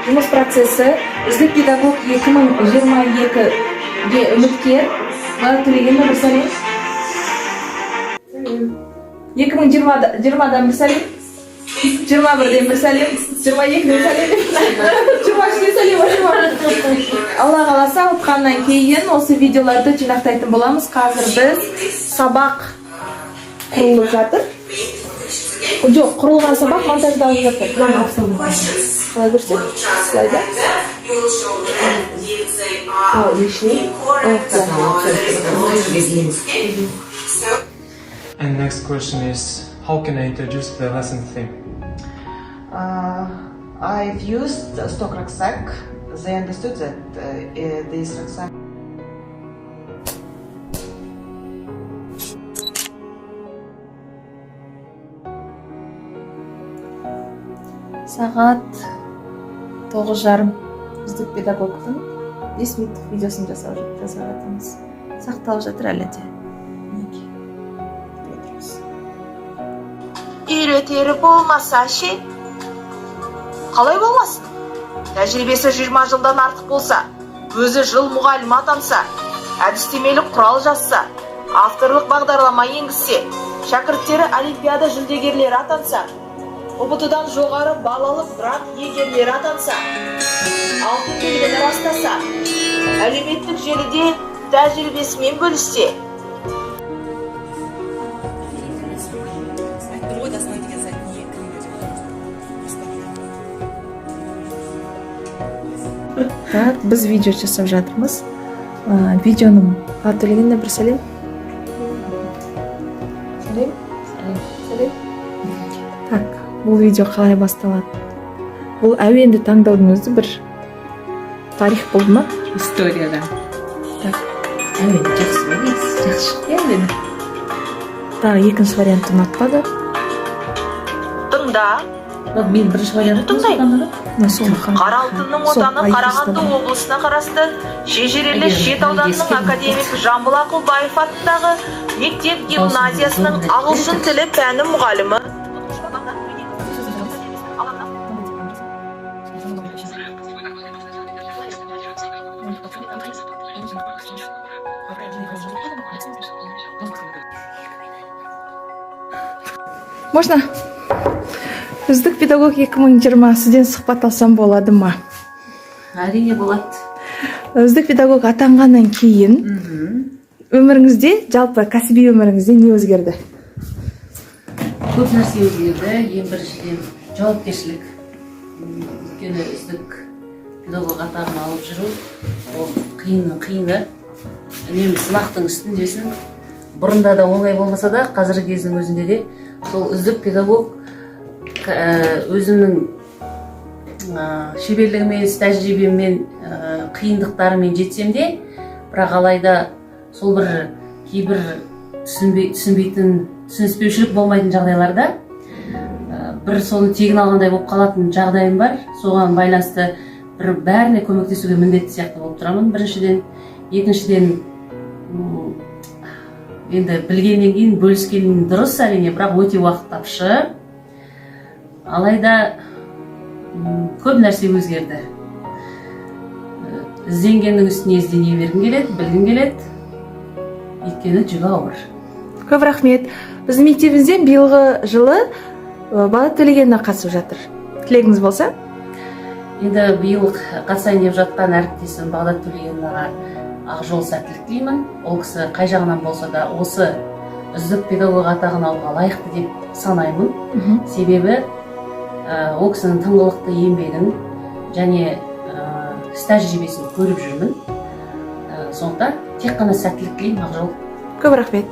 жұмыс процесі үздік педагог 2022-ге үміткер Бала Төлегенова бір сәлем. 2020-дан бір сәлем, 21-ден бір сәлем, 22-ден сәлем, 23-ден сәлем. Алла қаласа ұтқаннан кейін осы видеоларды жинақтайтын боламыз. Қазір біз сабақ құрылып жатыр. Жоқ, құрылған сабақ монтаждалып жатыр. Қалай көрсек? Слайда. And next question is, how can I introduce the lesson theme? I've used stock rucksack. They understood that this rucksack. Сағат 9:30 үздік педагогтың 5 минуттық видеосын жасап жатырмыз. Сақталып жатыр әлі де. Үйретері болмаса ше? Қалай болмасын? Тәжірибесі 20 жылдан артық болса, өзі жыл мұғалім атанса, әдістемелік құрал жазса, авторлық бағдарлама енгізсе, шәкірттері олимпиада жүлдегерлері атанса, ұбт-дан жоғары балалық грант иегерлері атанса, алтын белгіні растаса, әлеуметтік желіде тәжірибесімен бөліссе, Так, біз видео жасап жатырмыз. Видеоның Бала Төлегеніне бір сәлем. Сәлем. Так, бұл видео қалай басталады? Бұл әуенді таңдаудың өзі бір тарих болды ма? Историяда. Так, Әуені жақсы болайыз. жақсы. Әуені. Тағы екінші вариант ұнатпады. тыңда, Мен бірінші вариантты тыңдаймын. Қара алтынның отаны Қарағанды облысына қарасты шежірелі Шет ауданының академик Жамбыл Ақылбаев атындағы мектеп гимназиясының ағылшын тілі пәні мұғалімі. Можно? Үздік педагог 2020 сізден сұхбат алсам болады ма? Әрине болады. Үздік педагог атанғаннан кейін өміріңізде, жалпы кәсіби өміріңізде не өзгерді? Көп нәрсе өзгерді. Ең біріншіден жауапкершілік. Өйткені үздік педагог атағын алып жүру, ол қиыны. Үнемі сынақтың үстіндесің. Бұрында да оңай болмаса да, қазіргі кездің өзінде де сол үздік педагог өзімнің шеберлігімен, тәжірибеммен, қиындықтарымен жетсем де, бірақ алайда сол бір кейбір түсініспеушілік болмайтын жағдайларда бір соны тегін алғандай болып қалатын жағдайым бар. Соған байланысты бір бәріне көмектесуге міндетті сияқты болып тұрамын. Біріншіден, екіншіден, енді білгеннен кейін бөліскенің дұрыс әрине, бірақ өте уақыт тапшы. Алайда көп нәрсе өзгерді. Ізденгеннің үстіне іздене бергім келеді, білгім келеді. Өйткені жүгі ауыр. Көп рахмет. Біздің мектебімізде биылғы жылы Бала Төлегеніне қатысып жатыр. Тілегіңіз болса? Енді биыл қатысайын деп жатқан әріптесім Бала Төлегеноваға ақ жол сәттілік тілеймін. Ол кісі қай жағынан болса да осы үздік педагог атағын алуға лайықты деп санаймын. Себебі ол кісінің тыңғылықты еңбегін және іс тәжірибесін көріп жүрмін. Сондықтан тек қана сәттілік тілеймін, ақ жол. Көп рахмет.